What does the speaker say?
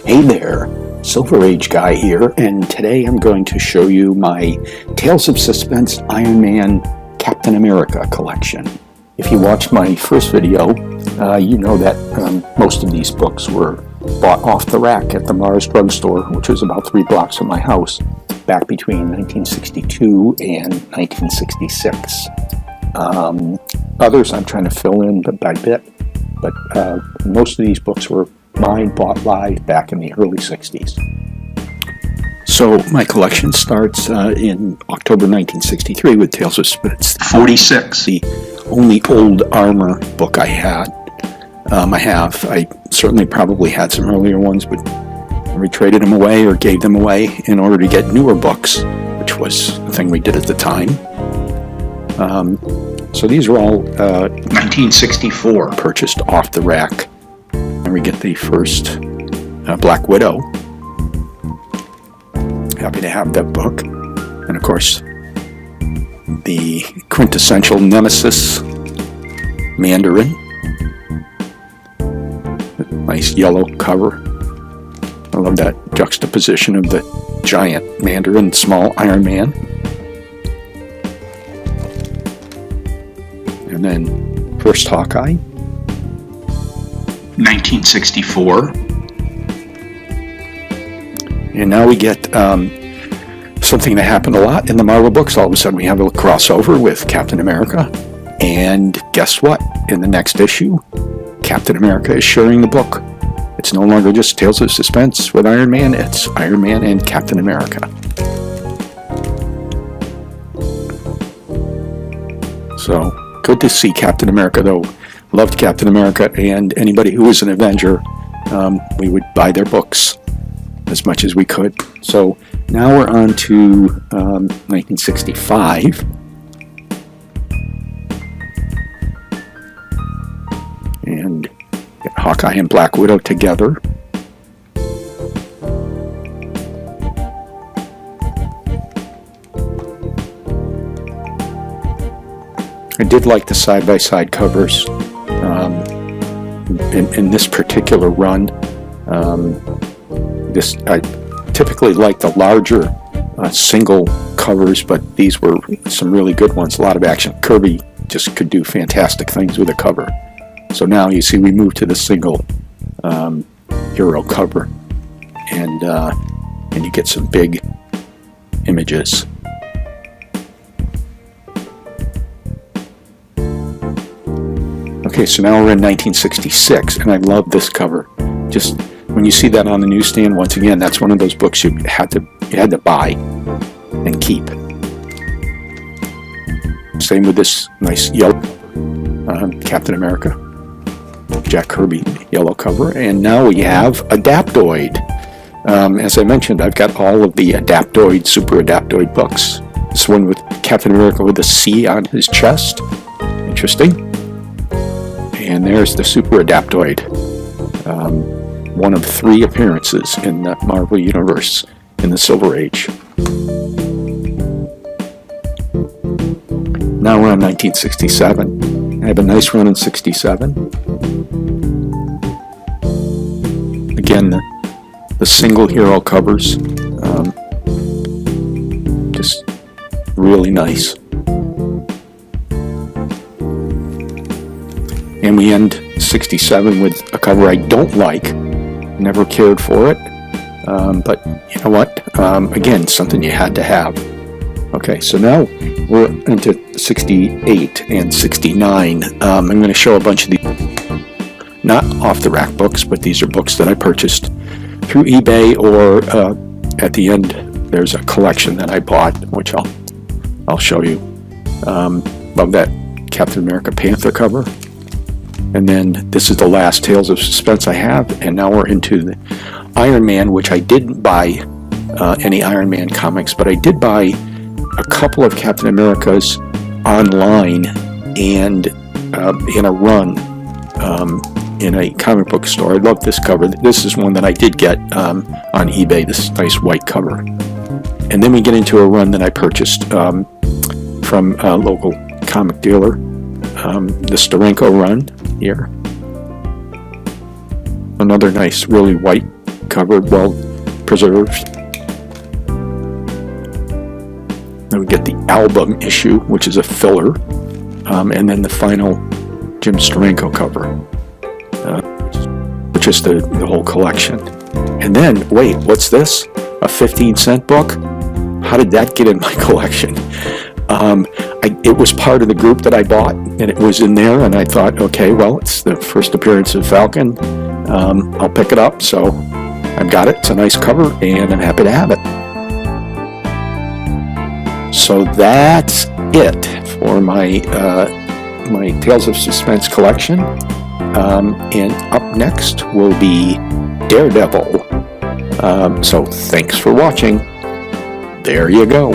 Hey there, Silver Age Guy here, and today I'm going to show you my Tales of Suspense Iron Man Captain America collection. If you watched my first video, you know that most of these books were bought off the rack at the Mars drugstore, which was about 3 blocks from my house, back between 1962 and 1966. Others I'm trying to fill in bit by bit, but most of these books were mine, bought live back in the early 60s. So my collection starts in October 1963 with Tales of Suspense 46, the only old armor book I had. I certainly probably had some earlier ones, but we traded them away or gave them away in order to get newer books, which was the thing we did at the time. So these are all 1964 purchased off the rack. And we get the first Black Widow. Happy to have that book. And of course, the quintessential nemesis, Mandarin. Nice yellow cover. I love that juxtaposition of the giant Mandarin, small Iron Man. And then first Hawkeye. 1964. And now we get something that happened a lot in the Marvel books. All of a sudden we have a crossover with Captain America. And guess what? In the next issue, Captain America is sharing the book. It's no longer just Tales of Suspense with Iron Man. It's Iron Man and Captain America. So, good to see Captain America, though. Loved Captain America, and anybody who was an Avenger, we would buy their books as much as we could. So now we're on to 1965. And get Hawkeye and Black Widow together. I did like the side-by-side covers. In this particular run, I typically like the larger single covers, but these were some really good ones. A lot of action. Kirby just could do fantastic things with a cover. So now you see we move to the single hero cover, and you get some big images. Okay, so now we're in 1966, and I love this cover. Just when you see that on the newsstand, once again, that's one of those books you had to buy and keep. Same with this nice yellow Captain America, Jack Kirby yellow cover, and now we have Adaptoid. As I mentioned, I've got all of the Adaptoid, Super Adaptoid books. This one with Captain America with a C on his chest. Interesting. And there's the Super Adaptoid, one of 3 appearances in the Marvel Universe in the Silver Age. Now we're on 1967. I have a nice run in 67. Again, the single hero covers, just really nice. And we end 67 with a cover I don't like. Never cared for it. But you know what? Again, something you had to have. Okay, so now we're into 68 and 69. I'm going to show a bunch of these, not off-the-rack books, but these are books that I purchased through eBay, or at the end there's a collection that I bought, which I'll show you. Love that Captain America Panther cover. And then this is the last Tales of Suspense I have, and now we're into the Iron Man, which I didn't buy any Iron Man comics, but I did buy a couple of Captain America's online and in a run in a comic book store. I love this cover. This is one that I did get on eBay, this nice white cover. And then we get into a run that I purchased from a local comic dealer, the Steranko run here. Another nice, really white cover, well preserved. Then we get the album issue, which is a filler, and then the final Jim Steranko cover, which is the whole collection. And then, wait, what's this? A 15-cent book? How did that get in my collection? It was part of the group that I bought, and it was in there, and I thought, okay, well, it's the first appearance of Falcon. I'll pick it up, so I've got it. It's a nice cover, and I'm happy to have it. So that's it for my my Tales of Suspense collection. And up next will be Daredevil. So thanks for watching. There you go.